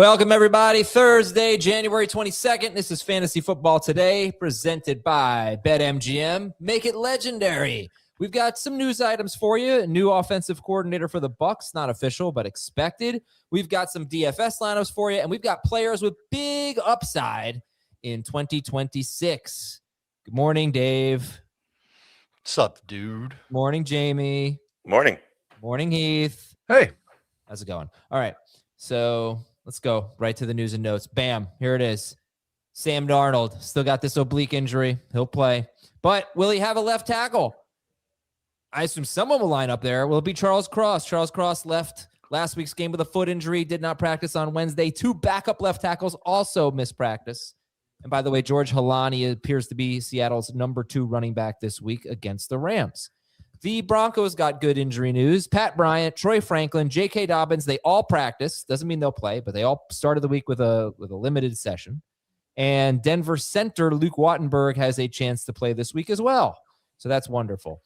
Welcome, everybody. Thursday, January 22nd. This is Fantasy Football Today, presented by BetMGM. Make it legendary. We've got some news items for you. A new offensive coordinator for the Bucs, not official, but expected. We've got some DFS lineups for you, and we've got players with big upside in 2026. Good morning, Dave. What's up, dude? Morning, Jamie. Morning. Morning, Heath. Hey. How's it going? All right, so let's go right to the news and notes. Bam, here it is. Sam Darnold still got this oblique injury. He'll play. But will he have a left tackle? I assume someone will line up there. Will it be Charles Cross? Charles Cross left last week's game with a foot injury, did not practice on Wednesday. Two backup left tackles also missed practice. And by the way, George Halani appears to be Seattle's number 2 running back this week against the Rams. The Broncos got good injury news. Pat Bryant, Troy Franklin, J.K. Dobbins, they all practice. Doesn't mean they'll play, but they all started the week with a limited session. And Denver center Luke Wattenberg has a chance to play this week as well. So that's wonderful.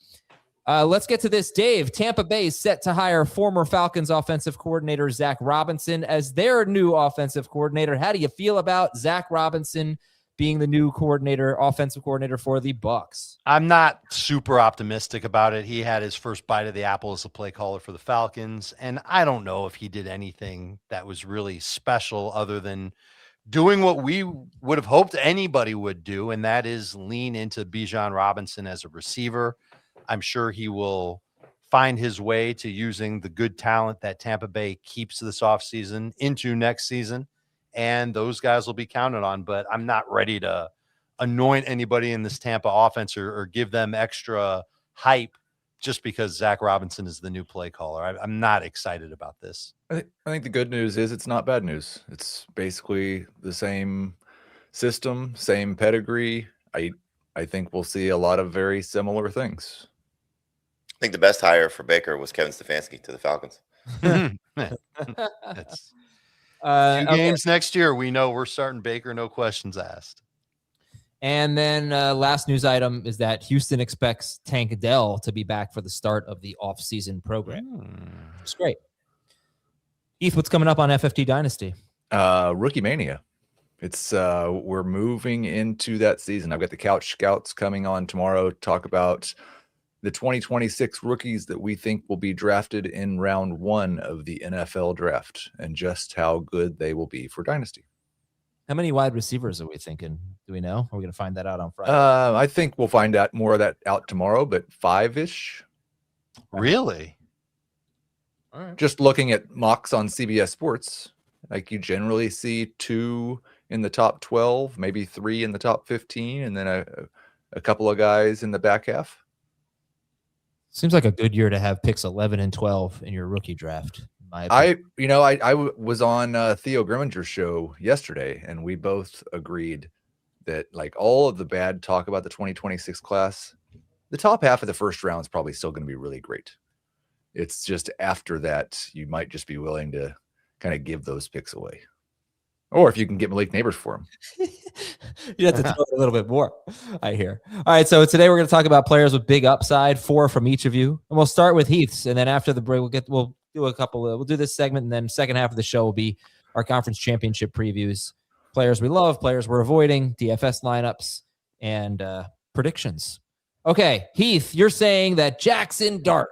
Let's get to this. Dave, Tampa Bay is set to hire former Falcons offensive coordinator Zac Robinson as their new offensive coordinator. How do you feel about Zac Robinson being the new offensive coordinator for the Bucs? I'm not super optimistic about it. He had his first bite of the apple as a play caller for the Falcons, and I don't know if he did anything that was really special other than doing what we would have hoped anybody would do, and that is lean into Bijan Robinson as a receiver. I'm sure he will find his way to using the good talent that Tampa Bay keeps this offseason into next season, and those guys will be counted on. But I'm not ready to anoint anybody in this Tampa offense or give them extra hype just because Zac Robinson is the new play caller. I'm not excited about this. I think the good news is it's not bad news. It's basically the same system, same pedigree. I think we'll see a lot of very similar things. I think the best hire for Baker was Kevin Stefanski to the Falcons. That's two games next year. We know we're starting Baker, no questions asked. And then last news item is that Houston expects Tank Dell to be back for the start of the offseason program. It's great. Heath, what's coming up on FFT Dynasty? Rookie Mania. It's we're moving into that season. I've got the Couch Scouts coming on tomorrow to talk about the 2026 rookies that we think will be drafted in round 1 of the NFL draft and just how good they will be for Dynasty. How many wide receivers are we thinking? Do we know? Are we going to find that out on Friday? I think we'll find out more of that out tomorrow, but 5-ish. Really? All right. Just looking at mocks on CBS Sports, like you generally see 2 in the top 12, maybe 3 in the top 15, and then a couple of guys in the back half. Seems like a good year to have picks 11 and 12 in your rookie draft. I was on Theo Grimminger's show yesterday, and we both agreed that like all of the bad talk about the 2026 class, the top half of the first round is probably still going to be really great. It's just after that, you might just be willing to kind of give those picks away. Or if you can get Malik Neighbors for him. You have to throw it a little bit more, I hear. All right, so today we're going to talk about players with big upside, 4 from each of you. And we'll start with Heath's, and then after the break, we'll do this segment, and then second half of the show will be our conference championship previews. Players we love, players we're avoiding, DFS lineups, and predictions. Okay, Heath, you're saying that Jaxson Dart,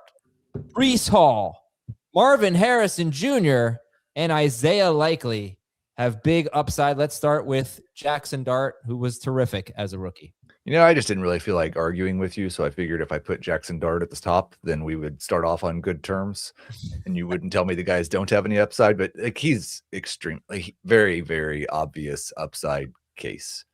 Breece Hall, Marvin Harrison Jr., and Isaiah Likely have big upside. Let's start with Jaxson Dart, who was terrific as a rookie. You know, I just didn't really feel like arguing with you, so I figured if I put Jaxson Dart at the top, then we would start off on good terms, and you wouldn't tell me the guys don't have any upside. But like, he's extremely, very, very obvious upside case.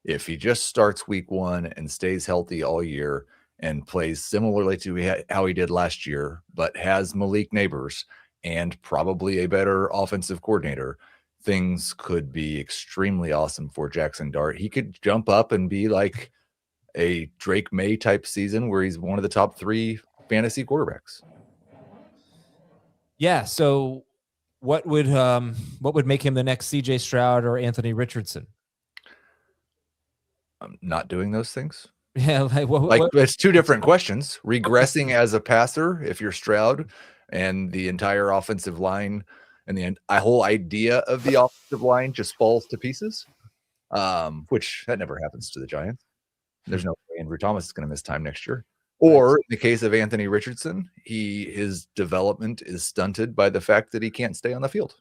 If he just starts week 1 and stays healthy all year and plays similarly to how he did last year, but has Malik Neighbors and probably a better offensive coordinator, things could be extremely awesome for Jaxson Dart. He could jump up and be like a Drake May type season where he's one of the top 3 fantasy quarterbacks. Yeah. So what would make him the next CJ Stroud or Anthony Richardson? I'm not doing those things. Yeah. It's 2 different questions. Regressing as a passer, if you're Stroud and the entire offensive line and the whole idea of the offensive line just falls to pieces, which that never happens to the Giants. There's no way Andrew Thomas is going to miss time next year. Or in the case of Anthony Richardson, his development is stunted by the fact that he can't stay on the field.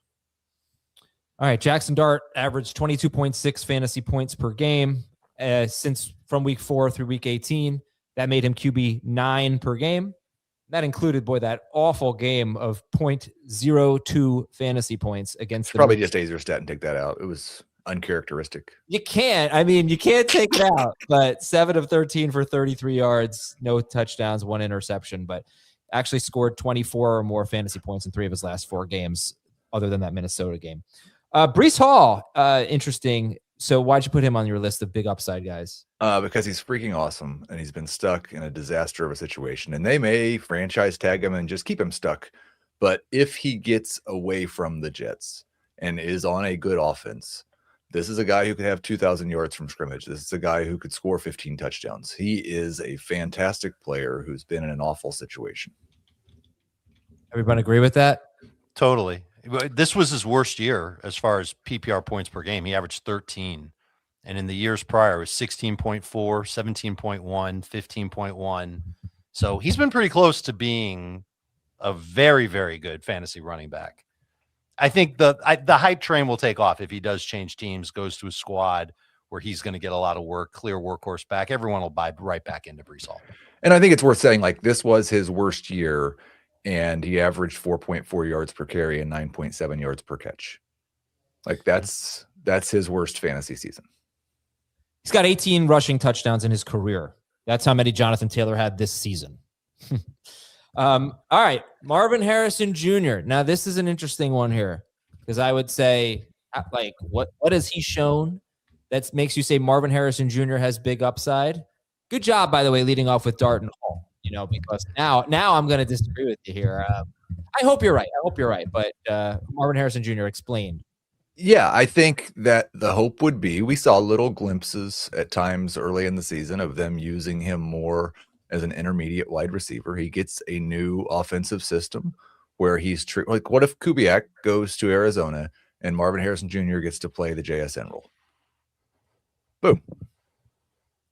All right, Jaxson Dart averaged 22.6 fantasy points per game since from week 4 through week 18. That made him QB 9 per game. That included, that awful game of 0.02 fantasy points against the probably just Azer stat and take that out. It was uncharacteristic. You can't take it out, but 7 of 13 for 33 yards, no touchdowns, 1 interception, but actually scored 24 or more fantasy points in 3 of his last 4 games, other than that Minnesota game. Breece Hall, interesting. So why'd you put him on your list of big upside guys? Because he's freaking awesome, and he's been stuck in a disaster of a situation, and they may franchise tag him and just keep him stuck. But if he gets away from the Jets and is on a good offense, this is a guy who could have 2,000 yards from scrimmage. This is a guy who could score 15 touchdowns. He is a fantastic player who's been in an awful situation. Everybody agree with that? Totally. This was his worst year as far as PPR points per game. He averaged 13. And in the years prior, it was 16.4, 17.1, 15.1. So he's been pretty close to being a very, very good fantasy running back. I think the hype train will take off if he does change teams, goes to a squad where he's going to get a lot of work, clear workhorse back. Everyone will buy right back into Breece Hall. And I think it's worth saying, this was his worst year, and he averaged 4.4 yards per carry and 9.7 yards per catch. That's his worst fantasy season. He's got 18 rushing touchdowns in his career. That's how many Jonathan Taylor had this season. All right, Marvin Harrison Jr. Now, this is an interesting one here, because I would say, what has he shown that makes you say Marvin Harrison Jr. has big upside? Good job, by the way, leading off with Dart and Hall. Because now I'm going to disagree with you here. I hope you're right. But Marvin Harrison Jr. explained. Yeah, I think that the hope would be, we saw little glimpses at times early in the season of them using him more as an intermediate wide receiver. He gets a new offensive system where he's what if Kubiak goes to Arizona and Marvin Harrison Jr. gets to play the JSN role? Boom.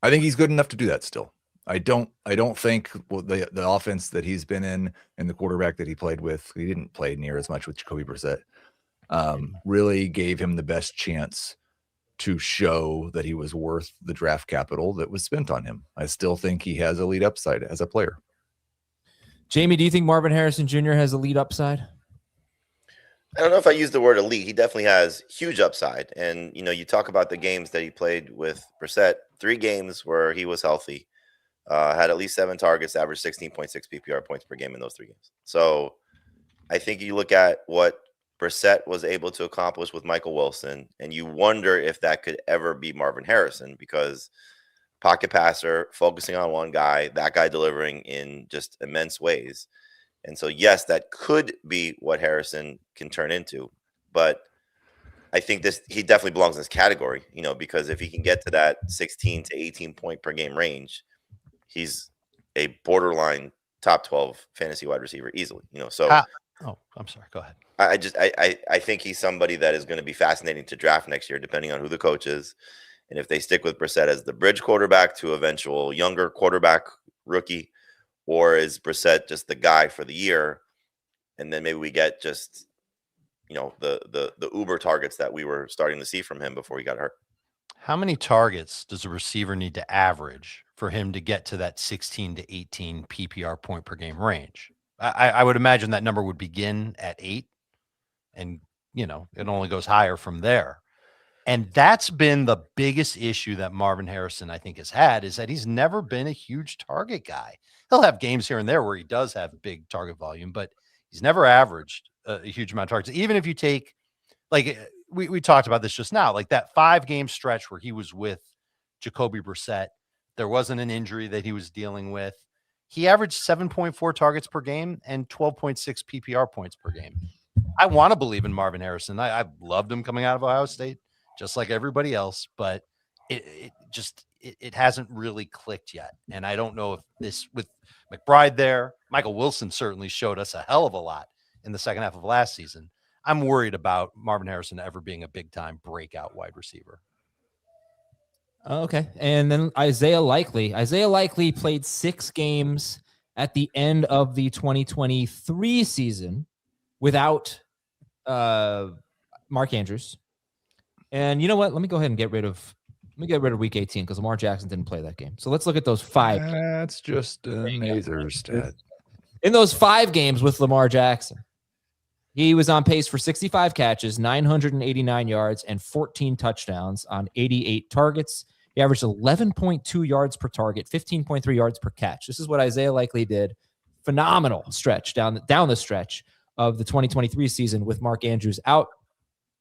I think he's good enough to do that still. I don't think the offense that he's been in and the quarterback that he played with, he didn't play near as much with Jacoby Brissett, really gave him the best chance to show that he was worth the draft capital that was spent on him. I still think he has elite upside as a player. Jamie, do you think Marvin Harrison Jr. has elite upside? I don't know if I use the word elite. He definitely has huge upside. And, you talk about the games that he played with Brissett, 3 games where he was healthy, had at least 7 targets, averaged 16.6 PPR points per game in those 3 games. So I think you look at what Brissett was able to accomplish with Michael Wilson, and you wonder if that could ever be Marvin Harrison, because pocket passer, focusing on one guy, that guy delivering in just immense ways. And so, yes, that could be what Harrison can turn into. But I think he definitely belongs in this category, because if he can get to that 16 to 18 point per game range, he's a borderline top 12 fantasy wide receiver easily, so. I'm sorry. Go ahead. I think he's somebody that is going to be fascinating to draft next year, depending on who the coach is. And if they stick with Brissett as the bridge quarterback to eventual younger quarterback rookie, or is Brissett just the guy for the year? And then maybe we get just, the uber targets that we were starting to see from him before he got hurt. How many targets does a receiver need to average for him to get to that 16 to 18 PPR point per game range? I would imagine that number would begin at 8, and, it only goes higher from there. And that's been the biggest issue that Marvin Harrison, I think, has had, is that he's never been a huge target guy. He'll have games here and there where he does have big target volume, but he's never averaged a huge amount of targets. Even if you take, we talked about this just now, that 5-game stretch where he was with Jacoby Brissett, there wasn't an injury that he was dealing with. He averaged 7.4 targets per game and 12.6 PPR points per game. I want to believe in Marvin Harrison. I loved him coming out of Ohio State, just like everybody else, but it hasn't really clicked yet. And I don't know if this, with McBride there, Michael Wilson certainly showed us a hell of a lot in the second half of last season. I'm worried about Marvin Harrison ever being a big time breakout wide receiver. Okay. And then Isaiah Likely played 6 games at the end of the 2023 season without Mark Andrews. And you know what? Let me go ahead and get rid of week 18 because Lamar Jackson didn't play that game. So let's look at those 5. That's just a Naser stat. In those 5 games with Lamar Jackson, he was on pace for 65 catches, 989 yards, and 14 touchdowns on 88 targets. He averaged 11.2 yards per target, 15.3 yards per catch. This is what Isaiah Likely did. Phenomenal stretch down the stretch of the 2023 season with Mark Andrews out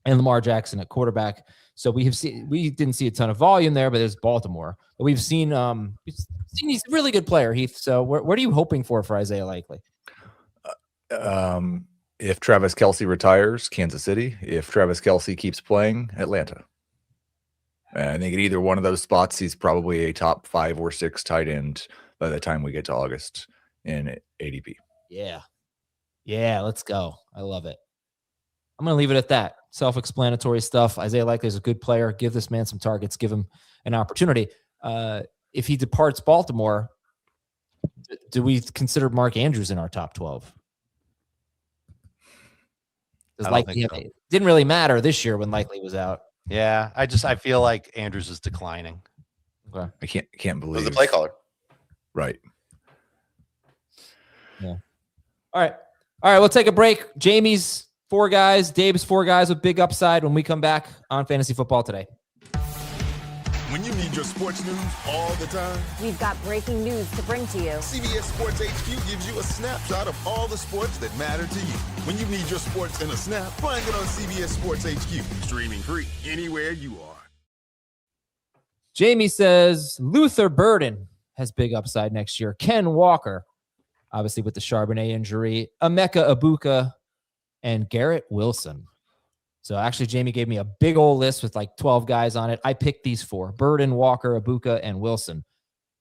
and Lamar Jackson at quarterback. So we didn't see a ton of volume there, but there's Baltimore. But we've seen he's a really good player, Heath. So what are you hoping for Isaiah Likely? If Travis Kelce retires, Kansas City. If Travis Kelce keeps playing, Atlanta. I think at either one of those spots, he's probably a top 5 or 6 tight end by the time we get to August in ADP. Yeah, let's go. I love it. I'm going to leave it at that. Self-explanatory stuff. Isaiah Likely is a good player. Give this man some targets. Give him an opportunity. If he departs Baltimore, do we consider Mark Andrews in our top 12? It didn't really matter this year when Likely was out. Yeah, I feel like Andrews is declining. Okay. I can't believe Who's the play caller? Right. Yeah. All right. We'll take a break. Jamie's 4 guys, Dave's 4 guys with big upside when we come back on Fantasy Football Today. When you need your sports news all the time, we've got breaking news to bring to you. CBS Sports HQ gives you a snapshot of all the sports that matter to you. When you need your sports in a snap, find it on CBS Sports HQ, streaming free anywhere you are. Jamie says Luther Burden has big upside next year. Ken Walker, obviously with the Charbonnet injury, Emeka Egbuka, and Garrett Wilson. So actually, Jamie gave me a big old list with like 12 guys on it. I picked these 4: Burden, Walker, Egbuka, and Wilson.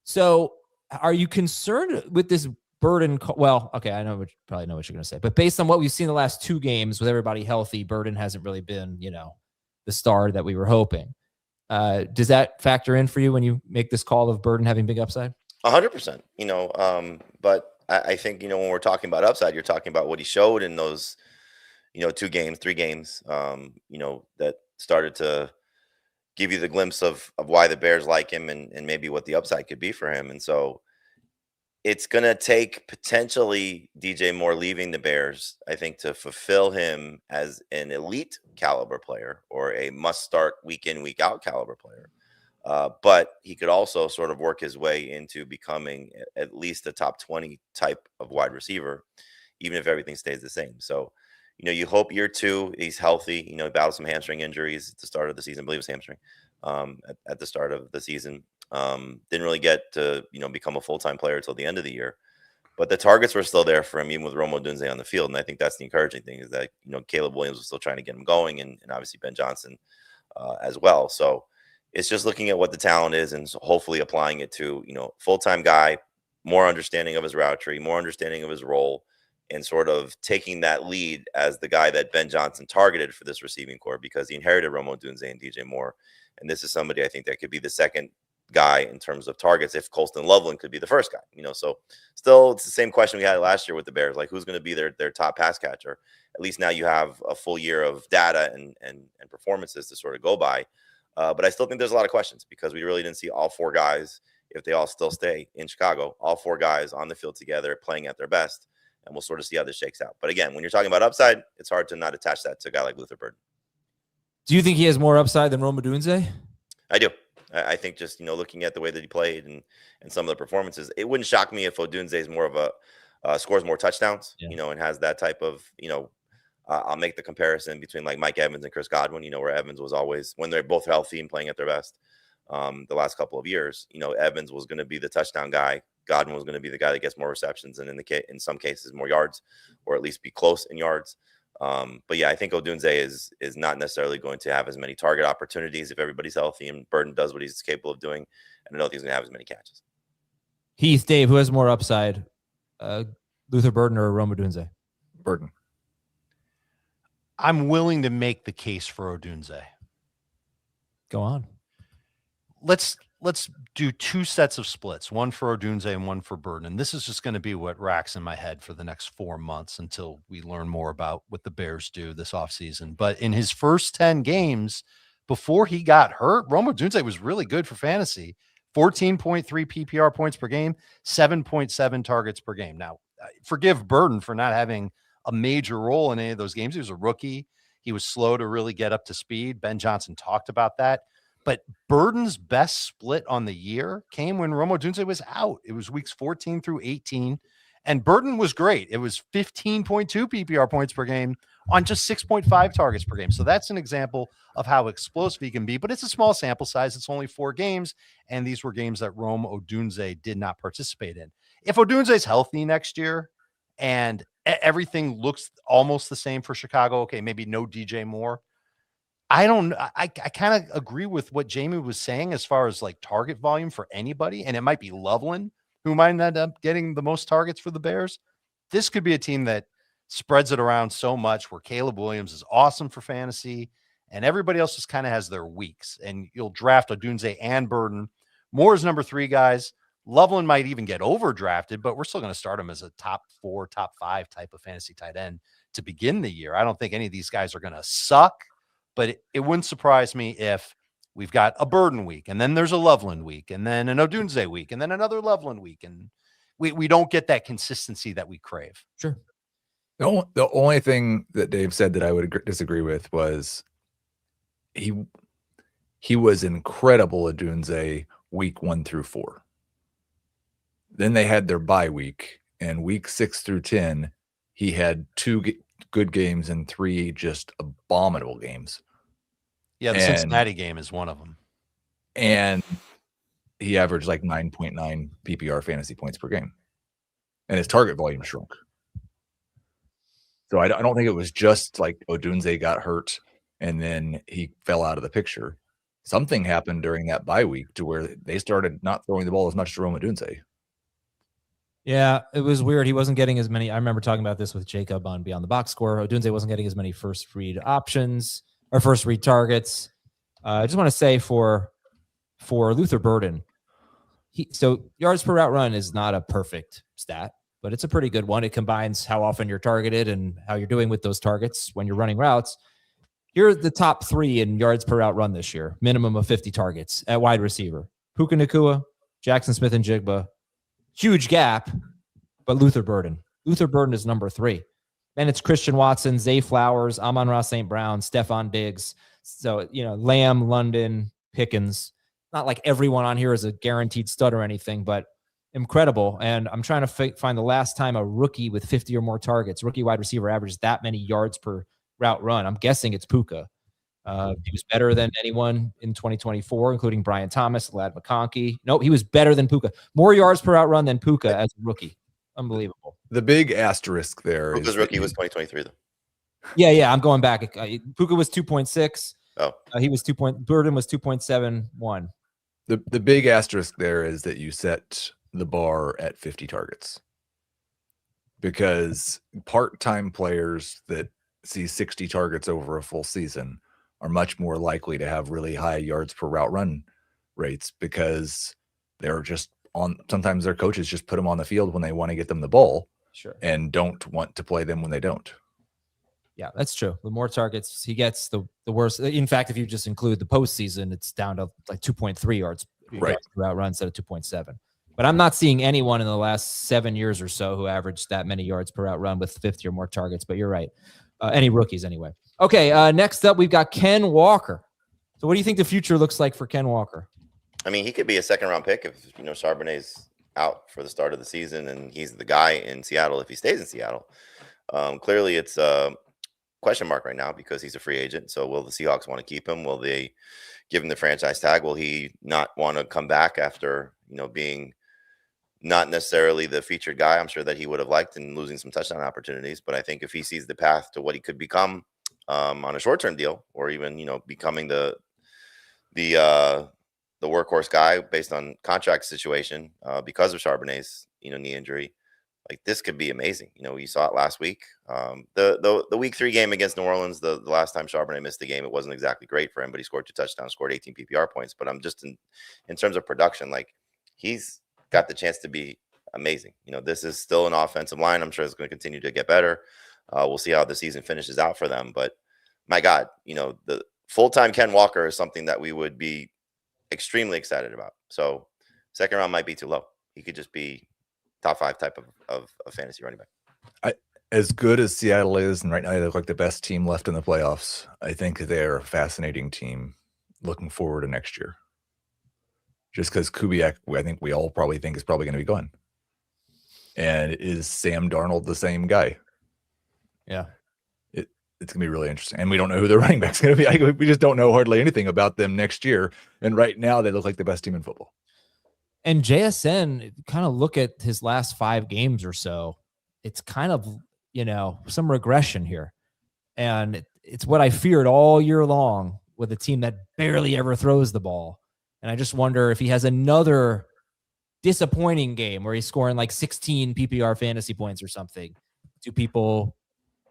So are you concerned with this Burden? Well, okay, I probably know what you're going to say. But based on what we've seen the last 2 games with everybody healthy, Burden hasn't really been, the star that we were hoping. Does that factor in for you when you make this call of Burden having big upside? 100%. But I think, when we're talking about upside, you're talking about what he showed in those 2 games, 3 games, that started to give you the glimpse of why the Bears like him and maybe what the upside could be for him. And so it's going to take potentially DJ Moore leaving the Bears, I think, to fulfill him as an elite caliber player or a must start week in, week out caliber player. But he could also sort of work his way into becoming at least a top 20 type of wide receiver, even if everything stays the same. So, you hope year 2 he's healthy. He battled some hamstring injuries at the start of the season. I believe it was hamstring at the start of the season. Didn't really get to, become a full-time player until the end of the year. But the targets were still there for him, even with Rome Odunze on the field. And I think that's the encouraging thing is that, Caleb Williams was still trying to get him going and obviously Ben Johnson as well. So it's just looking at what the talent is and hopefully applying it to, full-time guy, more understanding of his route tree, more understanding of his role, and sort of taking that lead as the guy that Ben Johnson targeted for this receiving corps because he inherited Rome Odunze and DJ Moore. And this is somebody I think that could be the second guy in terms of targets if Colston Loveland could be the first guy. So still it's the same question we had last year with the Bears, like who's going to be their top pass catcher. At least now you have a full year of data and performances to sort of go by. But I still think there's a lot of questions because we really didn't see all 4 guys, if they all still stay in Chicago, all 4 guys on the field together playing at their best. And we'll sort of see how this shakes out. But again, when you're talking about upside, it's hard to not attach that to a guy like Luther Burden. Do you think he has more upside than Rome Odunze? I do. I think just, looking at the way that he played and some of the performances, it wouldn't shock me if Odunze is more of a scores more touchdowns, and has that type of, I'll make the comparison between like Mike Evans and Chris Godwin, where Evans was always, when they're both healthy and playing at their best the last couple of years, Evans was going to be the touchdown guy. Godwin was going to be the guy that gets more receptions and in some cases more yards, or at least be close in yards. But yeah, I think Odunze is not necessarily going to have as many target opportunities if everybody's healthy and Burden does what he's capable of doing. And I don't think he's going to have as many catches. Heath, Dave, who has more upside, Luther Burden or Rome Odunze? Burden. I'm willing to make the case for Odunze. Go on. Let's do two sets of splits, one for Odunze and one for Burton. And this is just going to be what racks in my head for the next 4 months until we learn more about what the Bears do this offseason. But in his first 10 games before he got hurt, Rome Odunze was really good for fantasy. 14.3 PPR points per game, 7.7 targets per game. Now, forgive Burton for not having a major role in any of those games. He was a rookie. He was slow to really get up to speed. Ben Johnson talked about that. But Burton's best split on the year came when Rome Odunze was out. It was weeks 14 through 18. And Burton was great. It was 15.2 PPR points per game on just 6.5 targets per game. So that's an example of how explosive he can be. But it's a small sample size. It's only 4 games. And these were games that Rome Odunze did not participate in. If Odunze is healthy next year and everything looks almost the same for Chicago, okay, maybe no DJ Moore. I kind of agree with what Jamie was saying as far as like target volume for anybody. And it might be Loveland who might end up getting the most targets for the Bears. This could be a team that spreads it around so much where Caleb Williams is awesome for fantasy and everybody else just kind of has their weeks. And you'll draft Odunze and Burton. Moore's number 3 guys. Loveland might even get overdrafted, but we're still going to start him as a top 4, top 5 type of fantasy tight end to begin the year. I don't think any of these guys are going to suck. But it wouldn't surprise me if we've got a Burton week, and then there's a Loveland week, and then an Odunze week, and then another Loveland week. And we don't get that consistency that we crave. Sure. The only thing that Dave said that I would disagree with was he was incredible Odunze week 1 through 4. Then they had their bye week, and week 6 through 10, he had 2 good games and 3 just abominable games. Yeah, the Cincinnati game is one of them. And he averaged like 9.9 PPR fantasy points per game. And his target volume shrunk. So I don't think it was just like Odunze got hurt and then he fell out of the picture. Something happened during that bye week to where they started not throwing the ball as much to Rome Odunze. Yeah, it was weird. He wasn't getting as many. I remember talking about this with Jacob on Beyond the Box Score. Odunze wasn't getting as many first read options or first read targets. I just want to say for Luther Burden, so yards per route run is not a perfect stat, but it's a pretty good one. It combines how often you're targeted and how you're doing with those targets when you're running routes. You're the top 3 in yards per route run this year, minimum of 50 targets at wide receiver. Puka Nacua, Jackson Smith-Njigba. Huge gap, but Luther Burden. Luther Burden is number 3. Then it's Christian Watson, Zay Flowers, Amon-Ra St. Brown, Stephon Diggs. So, Lamb, London, Pickens. Not like everyone on here is a guaranteed stud or anything, but incredible. And I'm trying to find the last time a rookie with 50 or more targets, rookie wide receiver, averages that many yards per route run. I'm guessing it's Puka. He was better than anyone in 2024, including Brian Thomas, Lad McConkey. Nope, he was better than Puka. More yards per route run than Puka as a rookie. Unbelievable. The big asterisk there Puka's rookie was 2023, though. Yeah, I'm going back. Puka was 2.6. Oh. He was Burden was 2.71. The big asterisk there is that you set the bar at 50 targets. Because part-time players that see 60 targets over a full season are much more likely to have really high yards per route run rates because they're just sometimes their coaches just put them on the field when they want to get them the ball. Sure. And don't want to play them when they don't. Yeah, that's true. The more targets he gets, the worse. In fact, if you just include the postseason, it's down to like 2.3 yards per route run instead of 2.7. But I'm not seeing anyone in the last 7 years or so who averaged that many yards per route run with 50 or more targets. But you're right. Any rookies anyway. Okay, next up, we've got Ken Walker. So what do you think the future looks like for Ken Walker? I mean, he could be a second-round pick if, Charbonnet's out for the start of the season and he's the guy in Seattle if he stays in Seattle. Clearly, it's a question mark right now because he's a free agent. So will the Seahawks want to keep him? Will they give him the franchise tag? Will he not want to come back after, being not necessarily the featured guy I'm sure that he would have liked and losing some touchdown opportunities? But I think if he sees the path to what he could become on a short-term deal or even, becoming the workhorse guy based on contract situation because of Charbonnet's, knee injury, like this could be amazing. You know, we saw it last week. The week 3 game against New Orleans, the last time Charbonnet missed the game, it wasn't exactly great for him, but he scored 2 touchdowns, scored 18 PPR points. But I'm just in terms of production, like he's got the chance to be amazing. You know, this is still an offensive line. I'm sure it's going to continue to get better. We'll see how the season finishes out for them. But my God, you know, the full-time Ken Walker is something that we would be extremely excited about. So second round might be too low. He could just be top 5 type of fantasy running back. As good as Seattle is, and right now they look like the best team left in the playoffs, I think they're a fascinating team looking forward to next year. Just because Kubiak, I think we all probably think is probably going to be gone. And is Sam Darnold the same guy? Yeah. It's going to be really interesting. And we don't know who their running back's going to be. We just don't know hardly anything about them next year. And right now they look like the best team in football. And JSN, kind of look at his last 5 games or so. It's kind of, you know, some regression here. And it's what I feared all year long with a team that barely ever throws the ball. And I just wonder if he has another disappointing game where he's scoring like 16 PPR fantasy points or something. Do people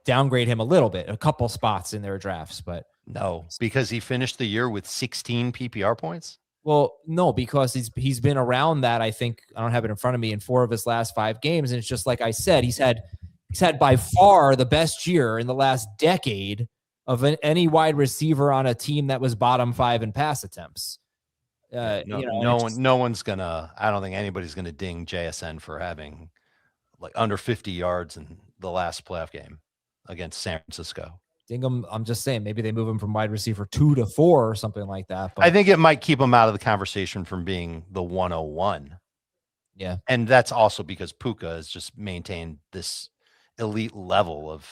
downgrade him a little bit, a couple spots in their drafts? But No, because he finished the year with 16 PPR points. well, no, because he's been around that. I think I don't have it in front of me in 4 of his last 5 games. And it's just like I said, he's had by far the best year in the last decade of any wide receiver on a team that was bottom 5 in pass attempts. No one's gonna. I don't think anybody's gonna ding JSN for having like under 50 yards in the last playoff game against San Francisco. Ding him. I'm just saying, maybe they move him from wide receiver 2 to 4 or something like that. But I think it might keep him out of the conversation from being the 101. Yeah, and that's also because Puka has just maintained this elite level of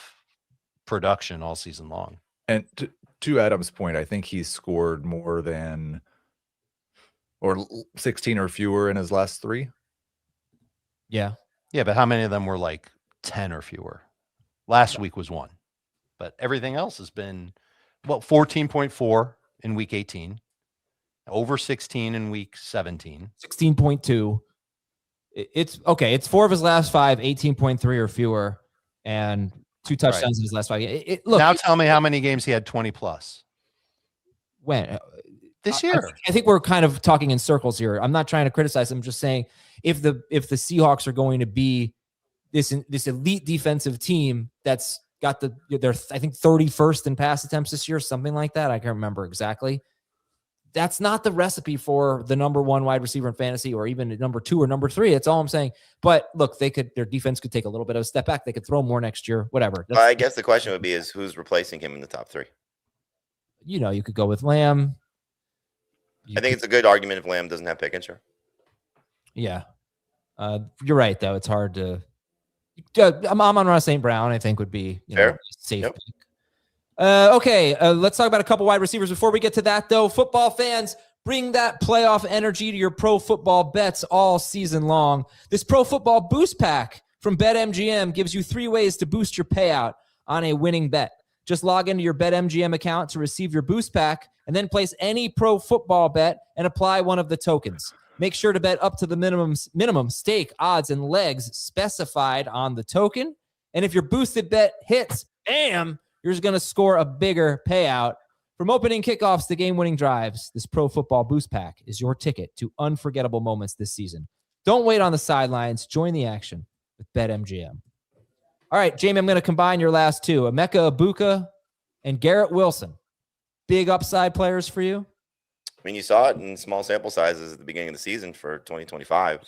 production all season long. And to Adam's point, I think he's scored more than or 16 or fewer in his last 3. yeah. But how many of them were like 10 or fewer? Last week was 1, but everything else has been 14.4 in week 18, over 16 in week 17, 16.2. It's okay. It's 4 of his last 5, 18.3 or fewer, and 2 touchdowns in his last 5. Look, now tell me how many games he had 20 plus. When? This year. I think we're kind of talking in circles here. I'm not trying to criticize him. I'm just saying if the Seahawks are going to be this elite defensive team that's got they're I think 31st in pass attempts this year, something like that. I can't remember exactly. That's not the recipe for the number 1 wide receiver in fantasy, or even number 2 or number 3. That's all I'm saying. But look, their defense could take a little bit of a step back. They could throw more next year, whatever. I guess the question would be is who's replacing him in the top 3? You know, you could go with Lamb. I think it's a good argument if Lamb doesn't have Pickens. Yeah. You're right, though. It's hard to. I'm on St. Brown, I think, would be safe Yep. pick. Okay, let's talk about a couple wide receivers. Before we get to that, though, football fans, bring that playoff energy to your pro football bets all season long. This Pro Football Boost Pack from BetMGM gives you 3 ways to boost your payout on a winning bet. Just log into your BetMGM account to receive your boost pack and then place any pro football bet and apply one of the tokens. Make sure to bet up to the minimum stake, odds, and legs specified on the token. And if your boosted bet hits, bam, you're just going to score a bigger payout. From opening kickoffs to game-winning drives, this Pro Football Boost Pack is your ticket to unforgettable moments this season. Don't wait on the sidelines. Join the action with BetMGM. All right, Jamie, I'm going to combine your last 2. Emeka, Egbuka, and Garrett Wilson. Big upside players for you? I mean, you saw it in small sample sizes at the beginning of the season for 2025.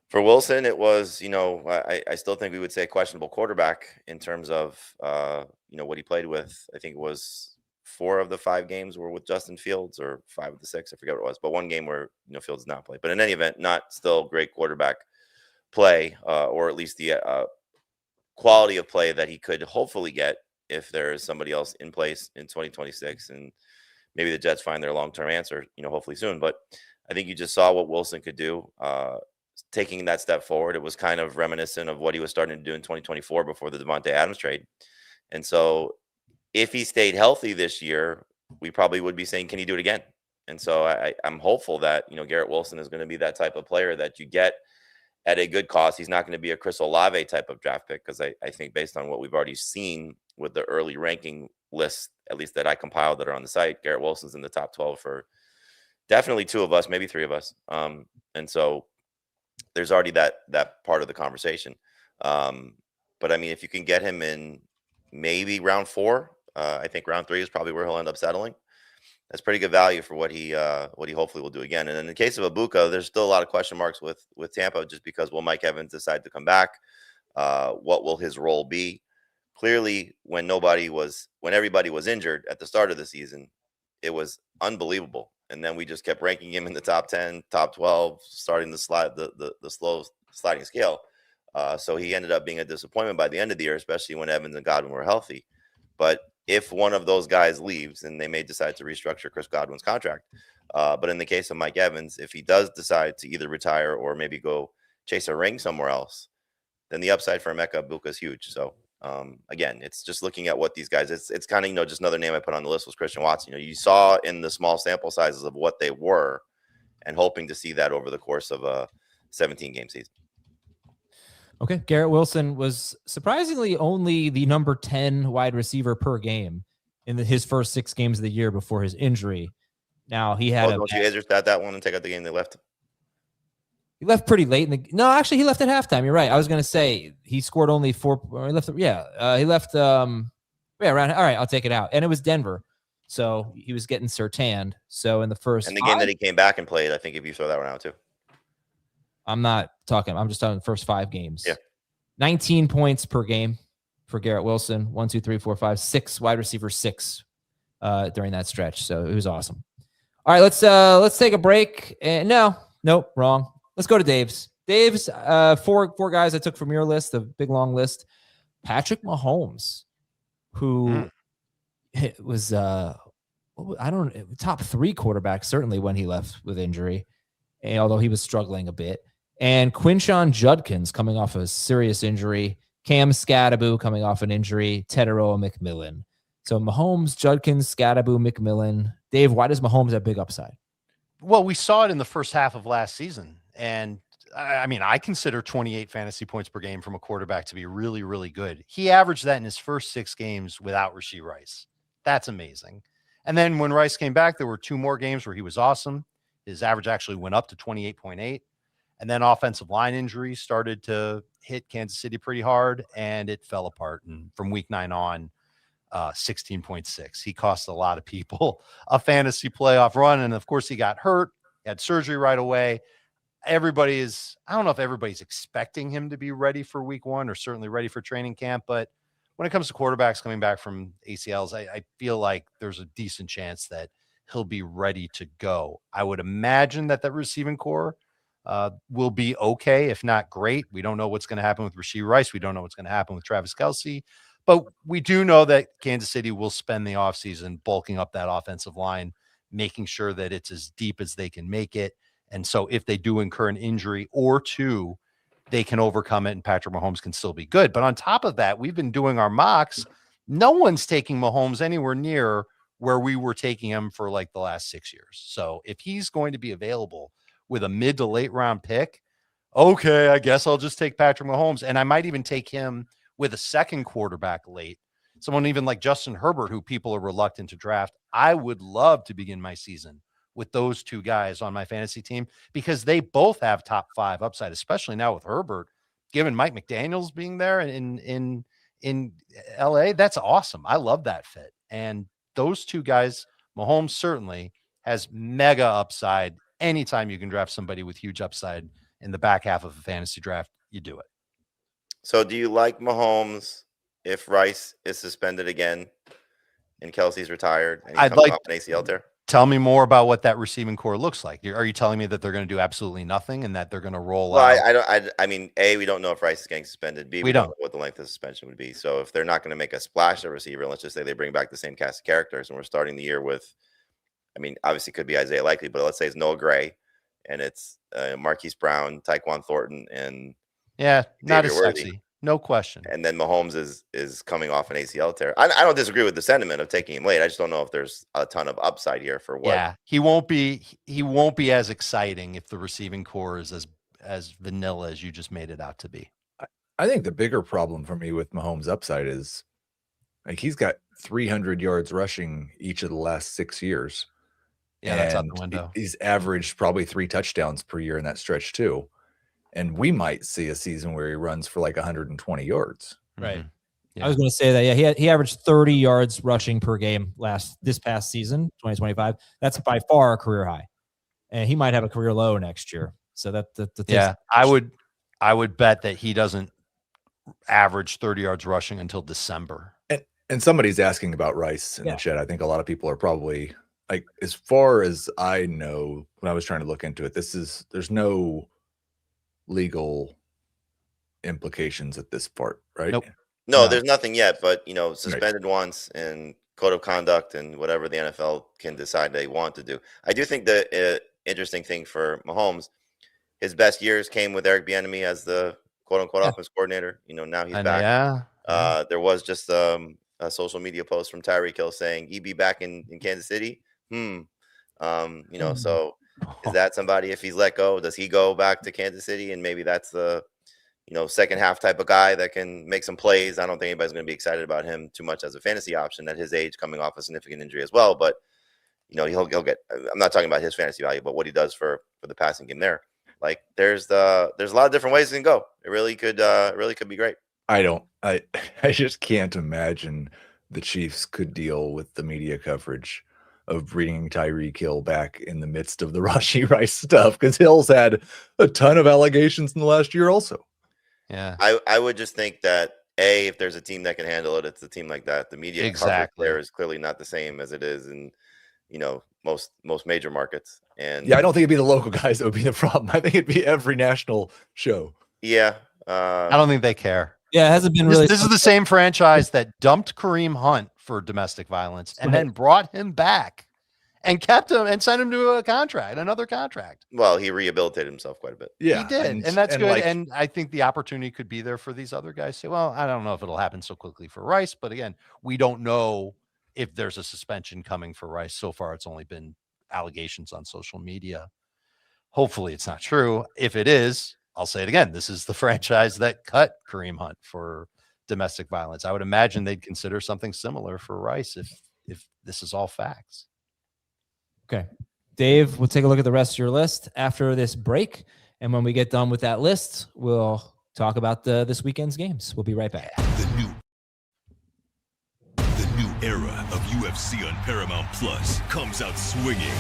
For Wilson, it was, I still think we would say questionable quarterback in terms of, what he played with. I think it was 4 of the 5 games were with Justin Fields, or 5 of the 6. I forget what it was, but 1 game where, Fields did not play. But in any event, not still great quarterback play, or at least the quality of play that he could hopefully get if there is somebody else in place in 2026. And maybe the Jets find their long-term answer, hopefully soon. But I think you just saw what Wilson could do. Taking that step forward, it was kind of reminiscent of what he was starting to do in 2024 before the Devontae Adams trade. And so if he stayed healthy this year, we probably would be saying, can he do it again? And so I'm hopeful that, Garrett Wilson is going to be that type of player that you get at a good cost. He's not going to be a Chris Olave type of draft pick because I think based on what we've already seen with the early ranking list, at least that I compiled that are on the site, Garrett Wilson's in the top 12 for definitely 2 of us, maybe 3 of us. And so there's already that part of the conversation. But I mean, if you can get him in maybe round 4, I think round 3 is probably where he'll end up settling. That's pretty good value for what he hopefully will do again. And in the case of Egbuka, there's still a lot of question marks with Tampa, just because will Mike Evans decide to come back? What will his role be? Clearly, when everybody was injured at the start of the season, it was unbelievable. And then we just kept ranking him in the top 10, top 12, starting the slow sliding scale. So he ended up being a disappointment by the end of the year, especially when Evans and Godwin were healthy. But if one of those guys leaves, and they may decide to restructure Chris Godwin's contract. But in the case of Mike Evans, if he does decide to either retire or maybe go chase a ring somewhere else, then the upside for Emeka Egbuka is huge. So again, it's just looking at what these guys, it's kind of, just another name I put on the list was Christian Watson. You saw in the small sample sizes of what they were, and hoping to see that over the course of a 17-game season. Okay. Garrett Wilson was surprisingly only the number 10 wide receiver per game in his first 6 games of the year before his injury. Now he had don't you guys stat that one and take out the game they left? He left pretty late no, actually he left at halftime. You're right. I was going to say he scored only 4. He left. He left. Around. All right. I'll take it out. And it was Denver. So he was getting Surtanned. So in the first, and the game that he came back and played, I think if you throw that one out too. I'm just talking the first 5 games. Yeah. 19 points per game for Garrett Wilson. 1, 2, 3, 4, 5, 6 wide receiver 6 during that stretch. So it was awesome. All right, let's take a break. Nope, wrong. Let's go to Dave's. Dave's 4 guys I took from your list, the big long list. Patrick Mahomes, who was top 3 quarterback certainly when he left with injury, although he was struggling a bit. And Quinshon Judkins coming off a serious injury. Cam Skattebo coming off an injury. Tetairoa McMillan. So Mahomes, Judkins, Skattebo, McMillan. Dave, why does Mahomes have big upside? Well, we saw it in the first half of last season. And I mean, I consider 28 fantasy points per game from a quarterback to be really, really good. He averaged that in his first 6 games without Rashee Rice. That's amazing. And then when Rice came back, there were 2 more games where he was awesome. His average actually went up to 28.8. And then offensive line injuries started to hit Kansas City pretty hard, and it fell apart. And from week 9 on, 16.6. He cost a lot of people a fantasy playoff run. And of course, he got hurt, had surgery right away. I don't know if everybody's expecting him to be ready for week 1 or certainly ready for training camp. But when it comes to quarterbacks coming back from ACLs, I feel like there's a decent chance that he'll be ready to go. I would imagine that the receiving core will be okay, if not great. We don't know what's going to happen with Rashee Rice. We don't know what's going to happen with Travis Kelce. But we do know that Kansas City will spend the offseason bulking up that offensive line, making sure that it's as deep as they can make it. And so if they do incur an injury or 2, they can overcome it and Patrick Mahomes can still be good. But on top of that, we've been doing our mocks. No one's taking Mahomes anywhere near where we were taking him for like the last 6 years. So if he's going to be available with a mid to late round pick, okay, I guess I'll just take Patrick Mahomes. And I might even take him with a second quarterback late. Someone even like Justin Herbert, who people are reluctant to draft. I would love to begin my season with those 2 guys on my fantasy team because they both have top 5 upside, especially now with Herbert, given Mike McDaniels being there in LA. That's awesome. I love that fit. And those 2 guys, Mahomes certainly has mega upside. Anytime you can draft somebody with huge upside in the back half of a fantasy draft, you do it. So do you like Mahomes if Rice is suspended again and Kelsey's retired and he comes off an ACL tear? Tell me more about what that receiving core looks like. Are you telling me that they're going to do absolutely nothing and that they're going to roll out? I mean, A, we don't know if Rice is getting suspended. B, we don't know what the length of suspension would be. So if they're not going to make a splash at receiver, let's just say they bring back the same cast of characters and we're starting the year with, I mean, obviously it could be Isaiah Likely, but let's say it's Noah Gray and it's Marquise Brown, Tyquan Thornton, and not as sexy. No question. And then Mahomes is coming off an ACL tear. I don't disagree with the sentiment of taking him late. I just don't know if there's a ton of upside here for what. Yeah, he won't be as exciting if the receiving core is as vanilla as you just made it out to be. I think the bigger problem for me with Mahomes' upside is like he's got 300 yards rushing each of the last 6 years. Yeah, that's out And the window. He's averaged probably 3 touchdowns per year in that stretch too. And we might see a season where he runs for like 120 yards. Right. Yeah. I was going to say that. Yeah, he averaged 30 yards rushing per game this past season, 2025. That's by far a career high, and he might have a career low next year. So yeah, I would bet that he doesn't average 30 yards rushing until December. And somebody's asking about Rice in the chat. I think a lot of people are probably like, as far as I know, when I was trying to look into it, there's no legal implications at this part, right? Nope. No, No. there's nothing yet, but suspended once and code of conduct and whatever the NFL can decide they want to do. I do think the interesting thing for Mahomes, his best years came with Eric Bieniemy as the quote unquote offense coordinator. Now he's back. Yeah. There was just a social media post from Tyreek Hill saying he'd be back in Kansas City. So is that somebody, if he's let go, does he go back to Kansas City? And maybe that's the second half type of guy that can make some plays. I don't think anybody's going to be excited about him too much as a fantasy option at his age, coming off a significant injury as well. But he'll get. I'm not talking about his fantasy value, but what he does for the passing game there. Like there's a lot of different ways it can go. It really could be great. I just can't imagine the Chiefs could deal with the media coverage of bringing Tyreek Hill back in the midst of the Rashee Rice stuff, because Hill's had a ton of allegations in the last year also. Yeah. I would just think that if there's a team that can handle it, it's a team like that. The media coverage there is clearly not the same as it is in most major markets. And yeah, I don't think it'd be the local guys that would be the problem. I think it'd be every national show. Yeah. I don't think they care. Yeah, it hasn't been really. This is the same franchise that dumped Kareem Hunt for domestic violence and then brought him back and kept him and sent him to another contract. Well, he rehabilitated himself quite a bit. Yeah, he did. And that's good. And I think the opportunity could be there for these other guys to say, well, I don't know if it'll happen so quickly for Rice, but again, we don't know if there's a suspension coming for Rice. So far, it's only been allegations on social media. Hopefully it's not true. If it is, I'll say it again. This is the franchise that cut Kareem Hunt for domestic violence. I would imagine they'd consider something similar for Rice if this is all facts. Okay. Dave, we'll take a look at the rest of your list after this break. And when we get done with that list, we'll talk about this weekend's games. We'll be right back. The new era of UFC on Paramount Plus comes out swinging.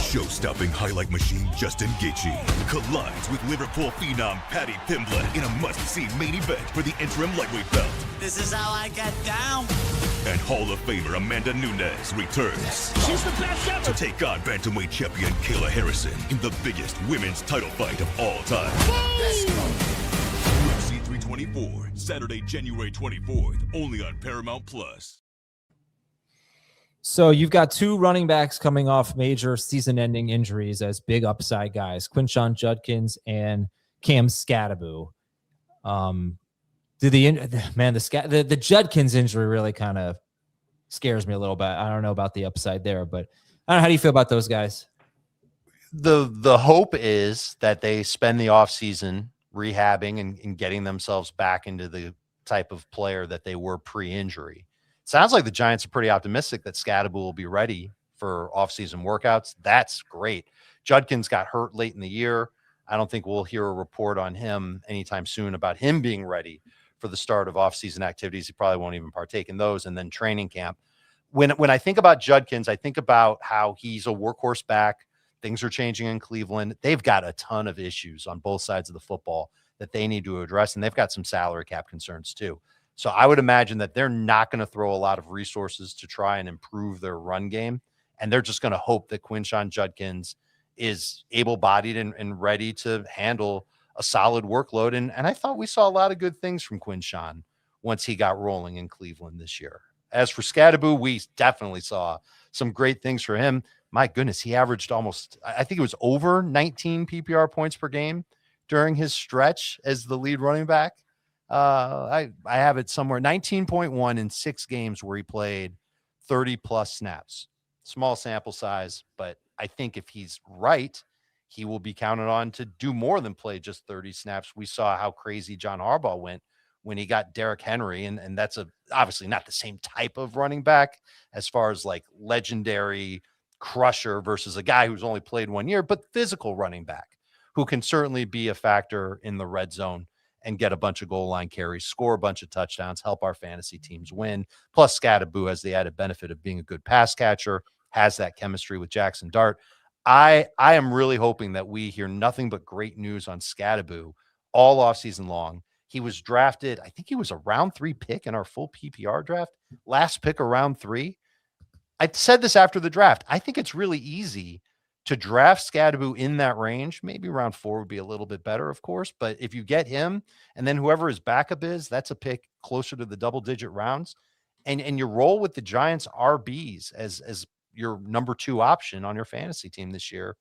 Show-stopping highlight machine Justin Gaethje collides with Liverpool phenom Paddy Pimblett in a must-see main event for the interim lightweight belt. This is how I get down. And Hall of Famer Amanda Nunes returns. She's the best ever. To take on bantamweight champion Kayla Harrison in the biggest women's title fight of all time. UFC 324, Saturday, January 24th, only on Paramount Plus. So you've got two running backs coming off major season-ending injuries as big upside guys, Quinshon Judkins and Cam Skattebo. The Judkins injury really kind of scares me a little bit. I don't know about the upside there, but I don't know. How do you feel about those guys? The hope is that they spend the offseason rehabbing and getting themselves back into the type of player that they were pre-injury. Sounds like the Giants are pretty optimistic that Skattebo will be ready for offseason workouts. That's great. Judkins got hurt late in the year. I don't think we'll hear a report on him anytime soon about him being ready for the start of offseason activities. He probably won't even partake in those. And then training camp. When I think about Judkins, I think about how he's a workhorse back. Things are changing in Cleveland. They've got a ton of issues on both sides of the football that they need to address. And they've got some salary cap concerns too. So I would imagine that they're not going to throw a lot of resources to try and improve their run game. And they're just going to hope that Quinshon Judkins is able-bodied and ready to handle a solid workload. And I thought we saw a lot of good things from Quinshon once he got rolling in Cleveland this year. As for Skattebo, we definitely saw some great things for him. My goodness, he averaged I think it was over 19 PPR points per game during his stretch as the lead running back. I have it somewhere, 19.1 in 6 games where he played 30 plus snaps. Small sample size, but I think if he's right, he will be counted on to do more than play just 30 snaps. We saw how crazy John Harbaugh went when he got Derrick Henry, and that's obviously not the same type of running back as far as like legendary crusher versus a guy who's only played 1 year, but physical running back who can certainly be a factor in the red zone and get a bunch of goal line carries, score a bunch of touchdowns, help our fantasy teams win. Plus Skattebo has the added benefit of being a good pass catcher, has that chemistry with Jaxson Dart. I am really hoping that we hear nothing but great news on Skattebo all offseason long. He was drafted, I think he was a round 3 pick in our full PPR draft, last pick of round 3. I said this after the draft. I think it's really easy to draft Skattebo in that range. Maybe round 4 would be a little bit better, of course. But if you get him and then whoever his backup is, that's a pick closer to the double-digit rounds. And you roll with the Giants RBs as your number 2 option on your fantasy team this year.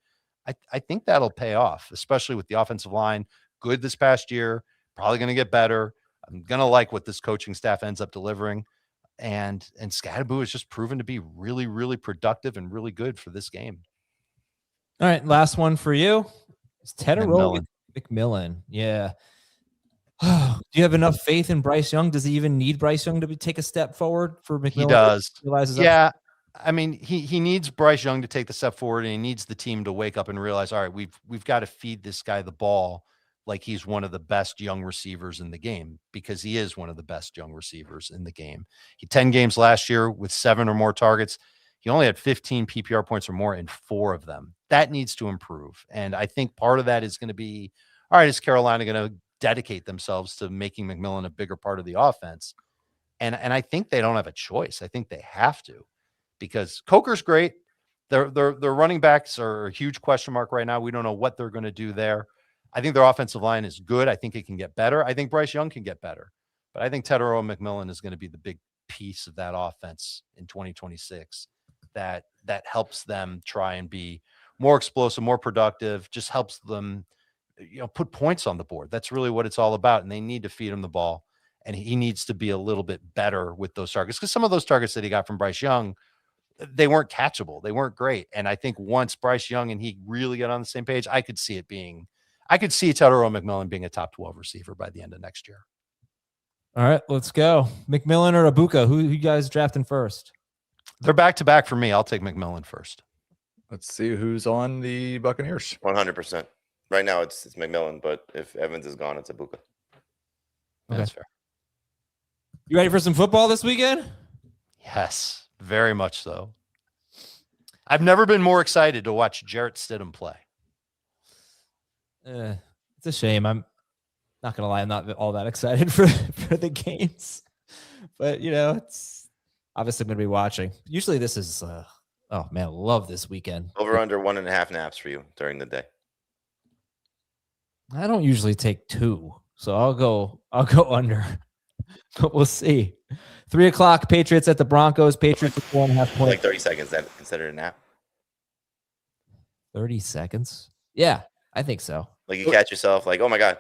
I think that'll pay off, especially with the offensive line. Good this past year, probably going to get better. I'm going to like what this coaching staff ends up delivering. And Skattebo has just proven to be really, really productive and really good for this game. All right, last one for you. It's Tetairoa McMillan. McMillan. Yeah. Do you have enough faith in Bryce Young? Does he even need Bryce Young to take a step forward for McMillan? He does. Realizes Yeah. I mean, he needs Bryce Young to take the step forward, and he needs the team to wake up and realize, all right, we've got to feed this guy the ball like he's one of the best young receivers in the game, because he is one of the best young receivers in the game. He 10 games last year with 7 or more targets. He only had 15 PPR points or more in 4 of them. That needs to improve. And I think part of that is going to be, all right, is Carolina going to dedicate themselves to making McMillan a bigger part of the offense? And I think they don't have a choice. I think they have to, because Coker's great. Their running backs are a huge question mark right now. We don't know what they're going to do there. I think their offensive line is good. I think it can get better. I think Bryce Young can get better. But I think Tetairoa McMillan is going to be the big piece of that offense in 2026 that helps them try and be more explosive, more productive, just helps them, put points on the board. That's really what it's all about. And they need to feed him the ball. And he needs to be a little bit better with those targets, because some of those targets that he got from Bryce Young, they weren't catchable. They weren't great. And I think once Bryce Young and he really get on the same page, I could see Tetairoa McMillan being a top 12 receiver by the end of next year. All right, let's go. McMillan or Egbuka? Who you guys drafting first? They're back-to-back for me. I'll take McMillan first. Let's see who's on the Buccaneers. 100%. Right now it's McMillan, but if Evans is gone, it's Egbuka. That's fair. You ready for some football this weekend? Yes, very much so. I've never been more excited to watch Jarrett Stidham play. It's a shame. I'm not gonna lie, I'm not all that excited for the games, but it's obviously I'm gonna be watching. Usually this is oh man, I love this weekend. Over under 1.5 naps for you during the day. I don't usually take 2, so I'll go under. But we'll see. 3:00 Patriots at the Broncos. Patriots with 4.5 points. Like 30 seconds, that considered a nap? 30 seconds? Yeah, I think so. Like you catch yourself like, oh my God.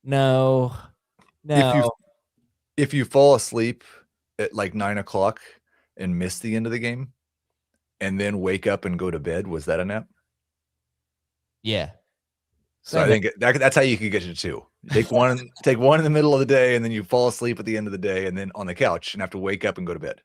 No. If you fall asleep at like 9:00 and miss the end of the game and then wake up and go to bed, was that a nap? Yeah. So I think that's how you could get to 2. Take one in the middle of the day, and then you fall asleep at the end of the day, and then on the couch and have to wake up and go to bed.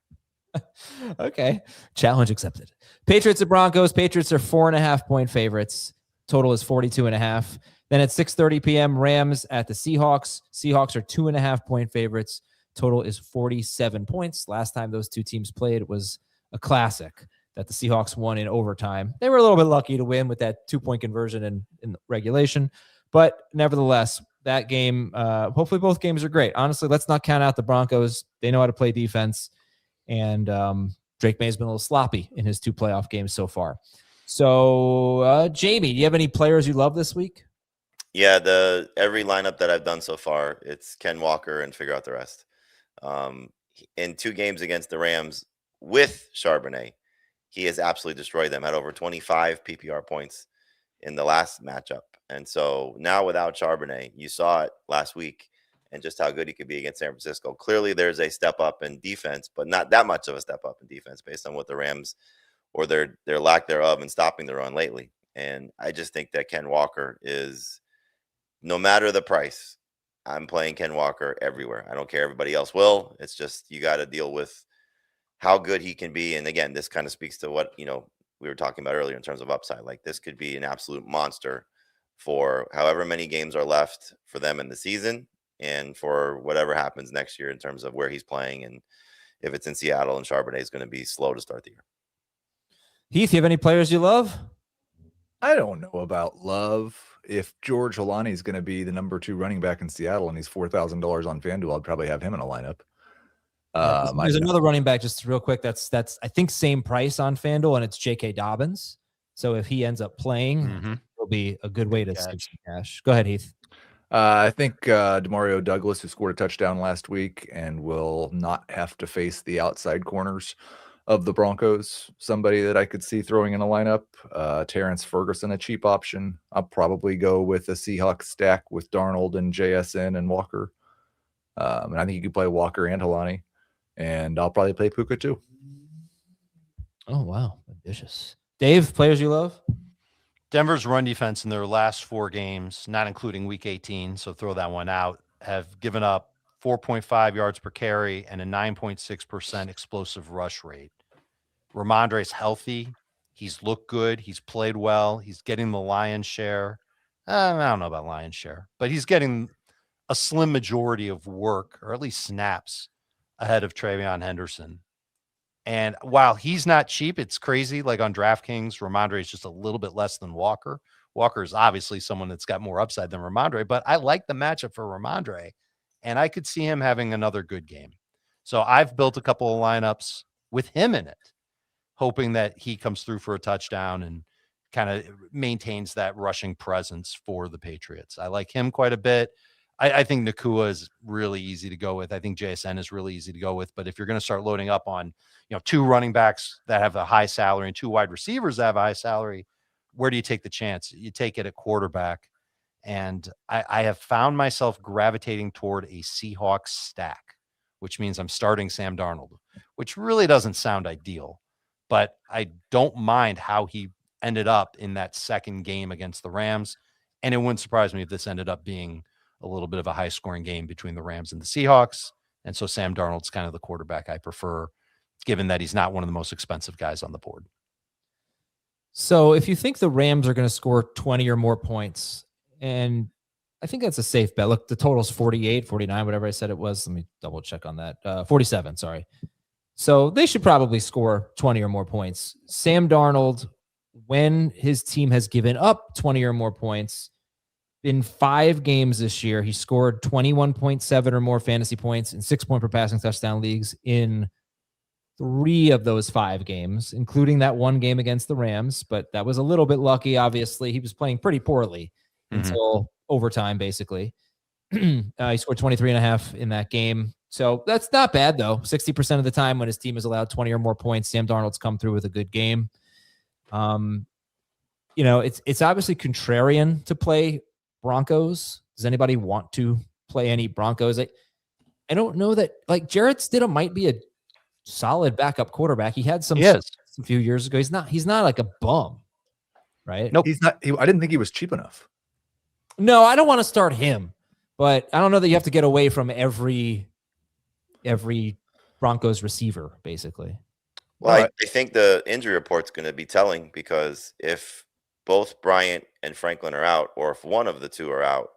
Okay. Challenge accepted. Patriots at Broncos. Patriots are 4.5 point favorites. Total is 42.5. Then at 6:30 p.m., Rams at the Seahawks. Seahawks are 2.5 point favorites. Total is 47 points. Last time those two teams played, it was a classic that the Seahawks won in overtime. They were a little bit lucky to win with that 2-point conversion in regulation. But nevertheless, that game, hopefully both games are great. Honestly, let's not count out the Broncos. They know how to play defense. And Drake May's been a little sloppy in his 2 playoff games so far. So, Jamie, do you have any players you love this week? Yeah, every lineup that I've done so far, it's Ken Walker and figure out the rest. In 2 games against the Rams with Charbonnet, he has absolutely destroyed them. Had over 25 PPR points in the last matchup. And so now without Charbonnet, you saw it last week and just how good he could be against San Francisco. Clearly there's a step up in defense, but not that much of a step up in defense based on what the Rams or their lack thereof in stopping the run lately. And I just think that Ken Walker is, no matter the price, I'm playing Ken Walker everywhere. I don't care everybody else will. It's just you got to deal with how good he can be. And again, this kind of speaks to what, we were talking about earlier in terms of upside. Like, this could be an absolute monster for however many games are left for them in the season, and for whatever happens next year in terms of where he's playing, and if it's in Seattle and Charbonnet is going to be slow to start the year. Heath, you have any players you love? I don't know about love. If George Holani is going to be the number 2 running back in Seattle and he's $4,000 on FanDuel, I'd probably have him in a lineup. There's another running back, just real quick. That's I think same price on FanDuel, and it's J.K. Dobbins. So if he ends up playing, it'll be a good way to save some cash. Go ahead, Heath. I think Demario Douglas, who scored a touchdown last week and will not have to face the outside corners of the Broncos, somebody that I could see throwing in a lineup. Terrence Ferguson, a cheap option. I'll probably go with a Seahawks stack with Darnold and JSN and Walker. And I think you could play Walker and Holani. And I'll probably play Puka too. Oh, wow. Ambitious. Dave, players you love? Denver's run defense in their last 4 games, not including week 18, so throw that one out, have given up 4.5 yards per carry and a 9.6% explosive rush rate. Ramondre's healthy. He's looked good. He's played well. He's getting the lion's share. I don't know about lion's share, but he's getting a slim majority of work, or at least snaps, ahead of Travion Henderson. And while he's not cheap, it's crazy. Like on DraftKings, Ramondre is just a little bit less than Walker. Walker is obviously someone that's got more upside than Ramondre, but I like the matchup for Ramondre, and I could see him having another good game. So I've built a couple of lineups with him in it, hoping that he comes through for a touchdown and kind of maintains that rushing presence for the Patriots. I like him quite a bit. I think Nakua is really easy to go with. I think JSN is really easy to go with. But if you're going to start loading up on, 2 running backs that have a high salary and 2 wide receivers that have a high salary, where do you take the chance? You take it at quarterback. And I have found myself gravitating toward a Seahawks stack, which means I'm starting Sam Darnold, which really doesn't sound ideal. But I don't mind how he ended up in that second game against the Rams. And it wouldn't surprise me if this ended up being a little bit of a high-scoring game between the Rams and the Seahawks. And so Sam Darnold's kind of the quarterback I prefer, given that he's not one of the most expensive guys on the board. So if you think the Rams are going to score 20 or more points, and I think that's a safe bet. Look, the total's 48, 49, whatever I said it was. Let me double check on that. 47, sorry. So they should probably score 20 or more points. Sam Darnold, when his team has given up 20 or more points, in 5 games this year, he scored 21.7 or more fantasy points in 6 point per passing touchdown leagues in 3 of those 5 games, including that one game against the Rams. But that was a little bit lucky, obviously. He was playing pretty poorly until overtime, basically. He scored 23.5 in that game. So that's not bad, though. 60% of the time when his team is allowed 20 or more points, Sam Darnold's come through with a good game. It's obviously contrarian to play Broncos. Does anybody want to play any Broncos? I don't know that, like, Jarrett Stidham might be a solid backup quarterback. He had some a few years ago. He's not like a bum, right? Nope. He's not. I didn't think he was cheap enough. No, I don't want to start him, but I don't know that you have to get away from every Broncos receiver, basically. Well, I think the injury report's going to be telling, because if both Bryant and Franklin are out, or if one of the 2 are out,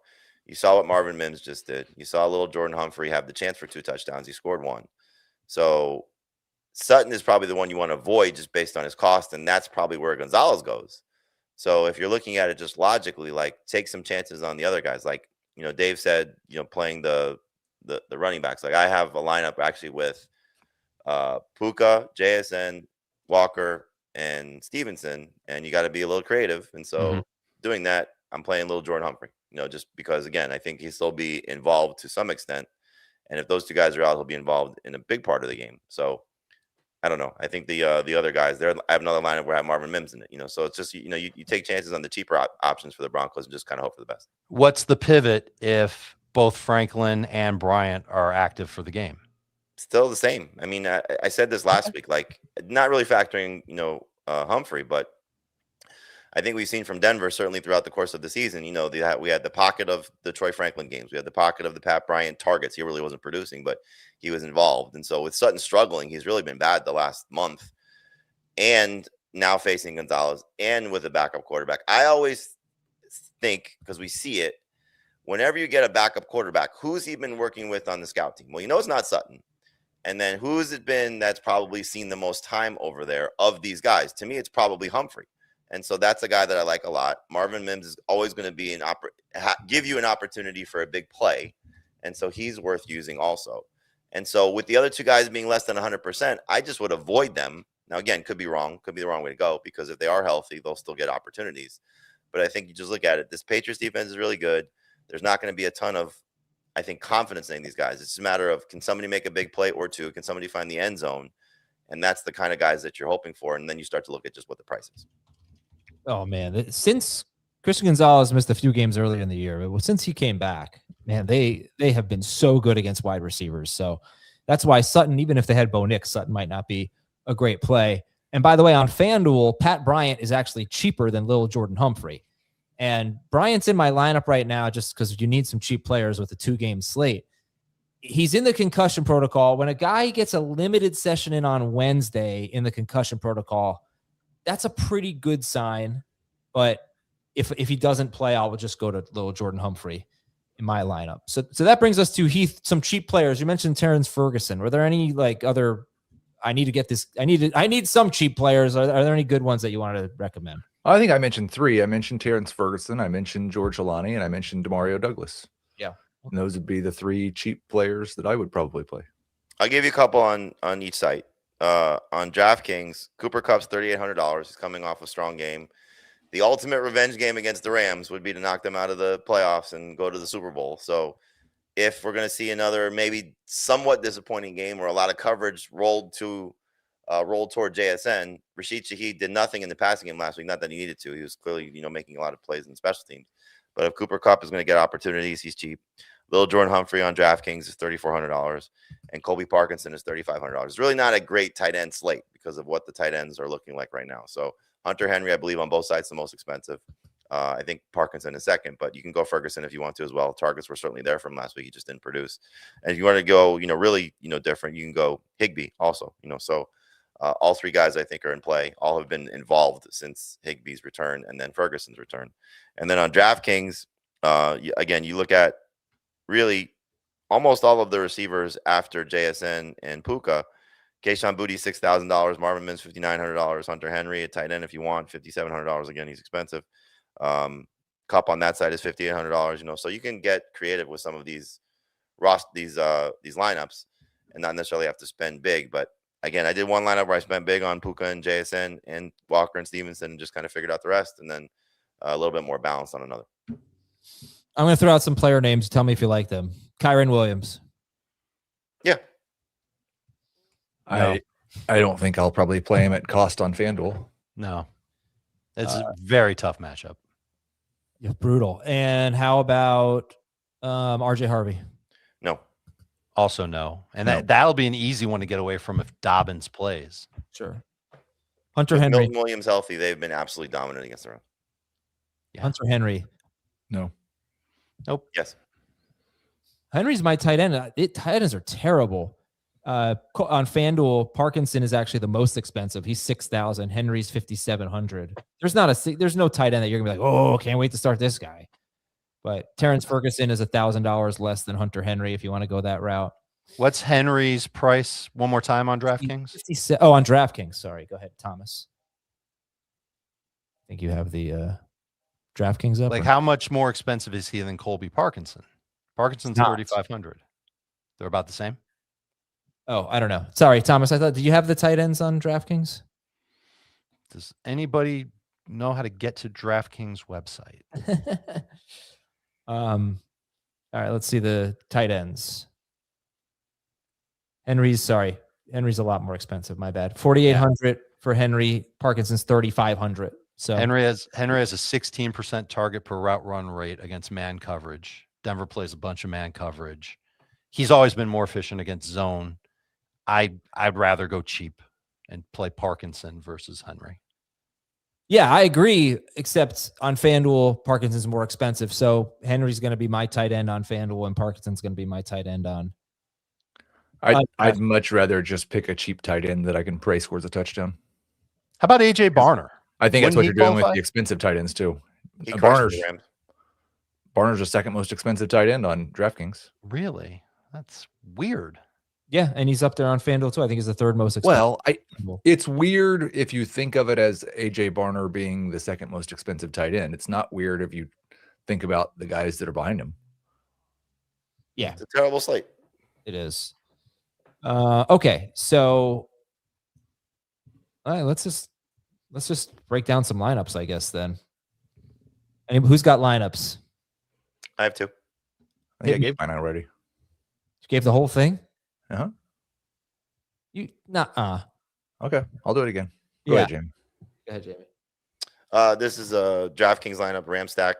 you saw what Marvin Mims just did. You saw little Jordan Humphrey have the chance for 2 touchdowns. He scored 1. So Sutton is probably the one you want to avoid just based on his cost, and that's probably where Gonzalez goes. So if you're looking at it just logically, like, take some chances on the other guys. Like, Dave said, playing the running backs. Like, I have a lineup actually with Puka, JSN, Walker, and Stevenson, and you got to be a little creative. And so doing that, I'm playing little Jordan Humphrey, just because, again, I think he'll still be involved to some extent. And if those 2 guys are out, he'll be involved in a big part of the game. So I don't know. I think the other guys there, I have another lineup where I have Marvin Mims in it, so it's just, you take chances on the cheaper options for the Broncos and just kind of hope for the best. What's the pivot if both Franklin and Bryant are active for the game? Still the same. I mean, I said this last week, like, not really factoring, Humphrey, but I think we've seen from Denver, certainly throughout the course of the season, we had the pocket of the Troy Franklin games. We had the pocket of the Pat Bryant targets. He really wasn't producing, but he was involved. And so with Sutton struggling, he's really been bad the last month. And now facing Gonzalez and with a backup quarterback. I always think, because we see it, whenever you get a backup quarterback, who's he been working with on the scout team? Well, it's not Sutton. And then who's it been that's probably seen the most time over there of these guys? To me, it's probably Humphrey. And so that's a guy that I like a lot. Marvin Mims is always going to be give you an opportunity for a big play. And so he's worth using also. And so with the other two guys being less than 100%, I just would avoid them. Now, again, could be wrong. Could be the wrong way to go, because if they are healthy, they'll still get opportunities. But I think you just look at it. This Patriots defense is really good. There's not going to be a ton of, I think, confidence in these guys. It's just a matter of, can somebody make a big play or two? Can somebody find the end zone? And that's the kind of guys that you're hoping for. And then you start to look at just what the price is. Oh, man. Since Christian Gonzalez missed a few games earlier in the year, but since he came back, man, they have been so good against wide receivers. So that's why Sutton, even if they had Bo Nix, Sutton might not be a great play. And by the way, on FanDuel, Pat Bryant is actually cheaper than Lil Jordan Humphrey. And Bryant's in my lineup right now just because you need some cheap players with a 2-game slate. He's in the concussion protocol. When a guy gets a limited session in on Wednesday in the concussion protocol, that's a pretty good sign. But if he doesn't play, I'll just go to Lil Jordan Humphrey in my lineup. So that brings us to Heath, some cheap players. You mentioned Terrence Ferguson. Were there any other, I need some cheap players. Are there any good ones that you wanted to recommend? I think I mentioned 3. I mentioned Terrence Ferguson, I mentioned George Alani, and I mentioned Demario Douglas. Yeah. And those would be the 3 cheap players that I would probably play. I'll give you a couple on each site. On DraftKings, Cooper Kupp's $3,800. He's coming off a strong game. The ultimate revenge game against the Rams would be to knock them out of the playoffs and go to the Super Bowl. So if we're going to see another maybe somewhat disappointing game where a lot of coverage rolled toward JSN, Rashid Shaheed did nothing in the passing game last week. Not that he needed to. He was clearly, making a lot of plays in the special teams. But if Cooper Kupp is going to get opportunities, he's cheap. Lil Jordan Humphrey on DraftKings is $3,400, and Colby Parkinson is $3,500. It's really not a great tight end slate because of what the tight ends are looking like right now. So Hunter Henry, I believe, on both sides, the most expensive. I think Parkinson is second, but you can go Ferguson if you want to as well. Targets were certainly there from last week. He just didn't produce. And if you want to go, really, different, you can go Higbee also. So all 3 guys I think are in play. All have been involved since Higbee's return and then Ferguson's return. And then on DraftKings, again, you look at really almost all of the receivers after JSN and Puka. Kayshon Boutte, $6,000. Marvin Mims, $5,900. Hunter Henry, a tight end if you want, $5,700. Again, he's expensive. Cup on that side is $5,800. So you can get creative with some of these lineups and not necessarily have to spend big. But again, I did one lineup where I spent big on Puka and JSN and Walker and Stevenson and just kind of figured out the rest, and then a little bit more balanced on another. I'm going to throw out some player names. Tell me if you like them. Kyren Williams. Yeah. I don't think I'll probably play him at cost on FanDuel. No. It's a very tough matchup. Yeah, brutal. And how about RJ Harvey? No. Also no. And that'll be an easy one to get away from if Dobbins plays. Sure. Hunter Henry. Milton Williams healthy. They've been absolutely dominant against the run. Yeah. Hunter Henry. No. Nope. Yes. Henry's my tight end. Tight ends are terrible. On FanDuel, Parkinson is actually the most expensive. He's $6,000. Henry's $5,700. There's no tight end that you're gonna be like, oh, can't wait to start this guy. But Terrence Ferguson is $1,000 less than Hunter Henry if you want to go that route. What's Henry's price one more time on DraftKings? On DraftKings. Sorry, go ahead, Thomas. I think you have the DraftKings up. Like, how much more expensive is he than Colby Parkinson? Parkinson's $3,500. They're about the same. Oh, I don't know. Sorry, Thomas. I thought, did you have the tight ends on DraftKings? Does anybody know how to get to DraftKings website? All right, let's see the tight ends. Henry's a lot more expensive. My bad. $4,800 for Henry. Parkinson's $3,500. So Henry has a 16% target per route run rate against man coverage. Denver plays a bunch of man coverage. He's always been more efficient against zone. I'd rather go cheap and play Parkinson versus Henry. Yeah, I agree, except on FanDuel, Parkinson's more expensive. So Henry's going to be my tight end on FanDuel, and Parkinson's going to be my tight end on. I'd much rather just pick a cheap tight end that I can pray scores a touchdown. How about AJ Barner? I think that's Wouldn't what he you're doing with qualify? the expensive tight ends too. He crushed the Rams. Barner's the second most expensive tight end on DraftKings. Really? That's weird. Yeah, and he's up there on FanDuel too. I think he's the third most expensive. Well, it's weird if you think of it as AJ Barner being the second most expensive tight end. It's not weird if you think about the guys that are behind him. Yeah, It's a terrible slate. it is. Okay, so all right, let's just break down some lineups, I guess. Then, who's got lineups? I have two. I think I gave mine already. You gave the whole thing. Uh-huh. You Okay, I'll do it again. Go ahead, Jamie. Go ahead, Jamie. This is a DraftKings lineup, Ram stack.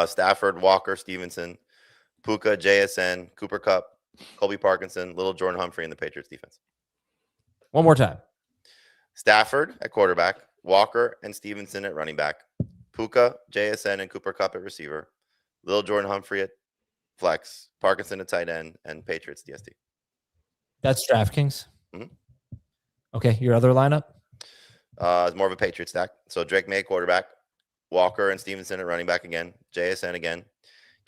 Stafford, Walker, Stevenson, Puka, JSN, Cooper Kupp, Colby Parkinson, Little Jordan Humphrey in the Patriots defense. One more time. Stafford at quarterback, Walker and Stevenson at running back, Puka, JSN, and Cooper Kupp at receiver, Little Jordan Humphrey at flex, Parkinson at tight end, and Patriots DST. That's DraftKings. Mhm. Okay, your other lineup? It's more of a Patriot stack. So Drake May quarterback, Walker and Stevenson at running back again, JSN again,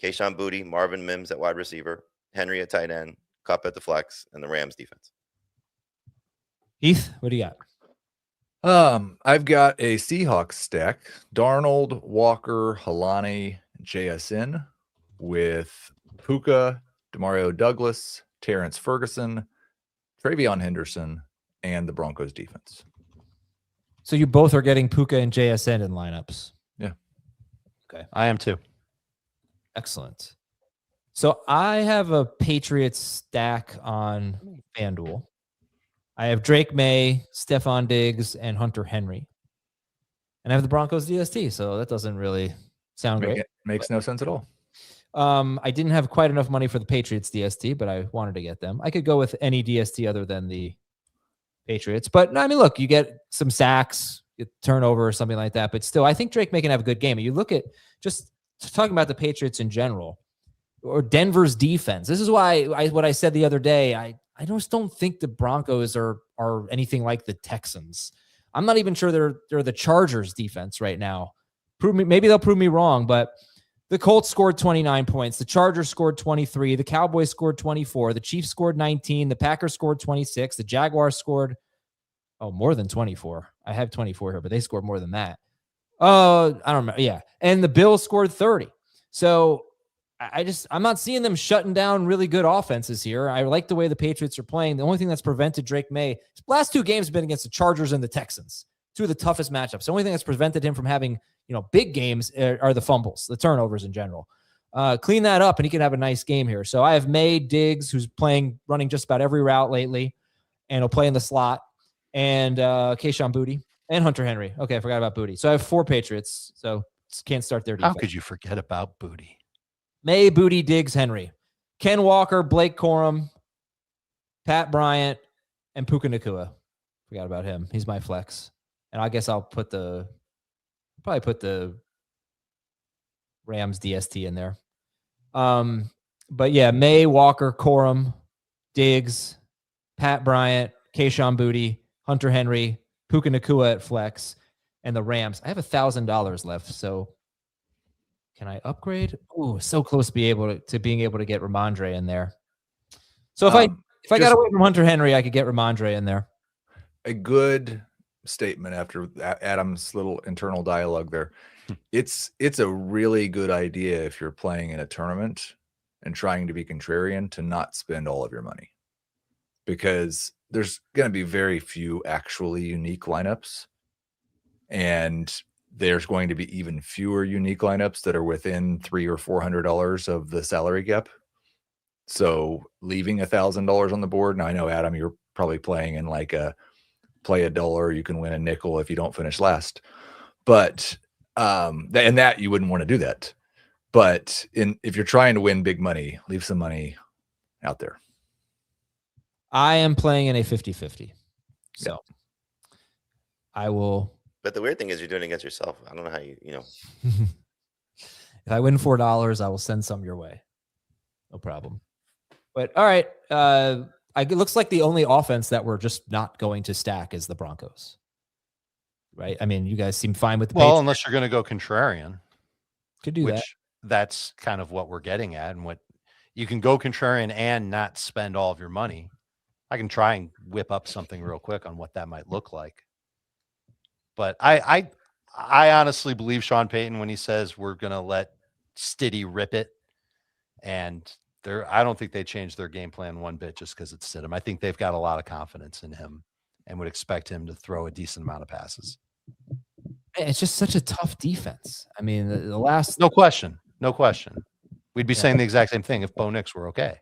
Kayshon Boutte, Marvin Mims at wide receiver, Henry at tight end, Kupp at the flex, and the Rams defense. Heath, what do you got? I've got a Seahawks stack: Darnold, Walker, Halani, JSN, with Puka, Demario Douglas, Terrence Ferguson, Travion Henderson, and the Broncos defense. So you both are getting Puka and JSN in lineups. Yeah. Okay. I am too. Excellent. So I have a Patriots stack on FanDuel. I have Drake May, Stephon Diggs, and Hunter Henry. And I have the Broncos DST, so that doesn't really sound great. It makes no sense at all. I didn't have quite enough money for the Patriots DST, but I wanted to get them. I could go with any DST other than the Patriots. But I mean, look, you get some sacks, get turnover or something like that. But still, I think Drake May can have a good game. And you look at just talking about the Patriots in general or Denver's defense. This is why what I said the other day, I just don't think the Broncos are anything like the Texans. I'm not even sure they're the Chargers defense right now. Maybe they'll prove me wrong, but the Colts scored 29 points. The Chargers scored 23. The Cowboys scored 24. The Chiefs scored 19. The Packers scored 26. The Jaguars scored, more than 24. I have 24 here, but they scored more than that. I don't remember. Yeah. And the Bills scored 30. So I'm not seeing them shutting down really good offenses here. I like the way the Patriots are playing. The only thing that's prevented Drake May, his last two games have been against the Chargers and the Texans, two of the toughest matchups. The only thing that's prevented him from having, big games are the fumbles, the turnovers in general. Clean that up and he can have a nice game here. So I have May, Diggs, who's running just about every route lately, and he'll play in the slot, and Kayshon Boutte and Hunter Henry. Okay, I forgot about Boutte. So I have 4 Patriots, so can't start their defense. How could you forget about Boutte? May, Boutte, Diggs, Henry, Ken Walker, Blake Corum, Pat Bryant, and Puka Nacua. Forgot about him. He's my flex. And I guess I'll probably put the Rams DST in there. But yeah, May, Walker, Corum, Diggs, Pat Bryant, Kayshon Boutte, Hunter Henry, Puka Nacua at flex, and the Rams. I have $1,000 left, so can I upgrade? Oh, so close to being able to get Ramondre in there. So if I got away from Hunter Henry, I could get Ramondre in there. A good statement after Adam's little internal dialogue there. It's a really good idea if you're playing in a tournament and trying to be contrarian to not spend all of your money, because there's going to be very few actually unique lineups, and there's going to be even fewer unique lineups that are within $300 or $400 of the salary gap. So leaving $1,000 on the board. Now I know, Adam, you're probably playing in like a play $1, you can win a nickel if you don't finish last. But and that you wouldn't want to do that. But if you're trying to win big money, leave some money out there. I am playing in a 50-50. So I will But the weird thing is you're doing it against yourself. I don't know how you know. If I win $4, I will send some your way. No problem. But all right. It looks like the only offense that we're just not going to stack is the Broncos. Right? I mean, you guys seem fine with the Well, Patriots. unless you're going to go contrarian. Could do that. That's kind of what we're getting at. And what you can go contrarian and not spend all of your money. I can try and whip up something real quick on what that might look like. But I honestly believe Sean Payton when he says we're going to let Stiddy rip it. And I don't think they changed their game plan one bit just because it's Stidham. I think they've got a lot of confidence in him and would expect him to throw a decent amount of passes. It's just such a tough defense. I mean, the last... No question. We'd be saying the exact same thing if Bo Nix were okay.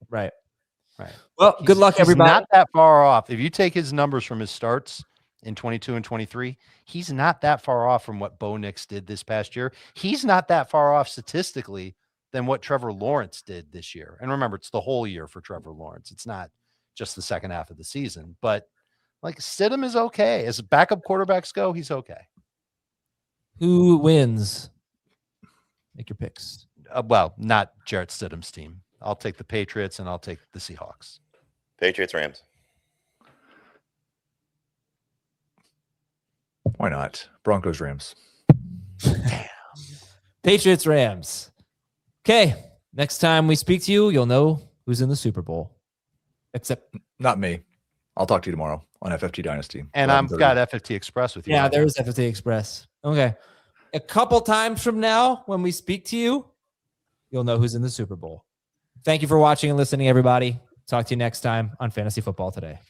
Right. Right. Well, good luck, everybody. He's not that far off. If you take his numbers from his starts in 22 and 23, he's not that far off from what Bo Nix did this past year. He's not that far off statistically than what Trevor Lawrence did this year. And remember, it's the whole year for Trevor Lawrence. It's not just the second half of the season. But like Stidham is okay. As backup quarterbacks go, he's okay. Who wins? Make your picks. Well, not Jarrett Stidham's team. I'll take the Patriots and I'll take the Seahawks. Patriots, Rams. Why not? Broncos, Rams. Patriots, Rams. Okay. Next time we speak to you, you'll know who's in the Super Bowl. Except not me. I'll talk to you tomorrow on FFT Dynasty. And I've got FFT Express with you. Yeah, there is FFT Express. Okay. A couple times from now, when we speak to you, you'll know who's in the Super Bowl. Thank you for watching and listening, everybody. Talk to you next time on Fantasy Football Today.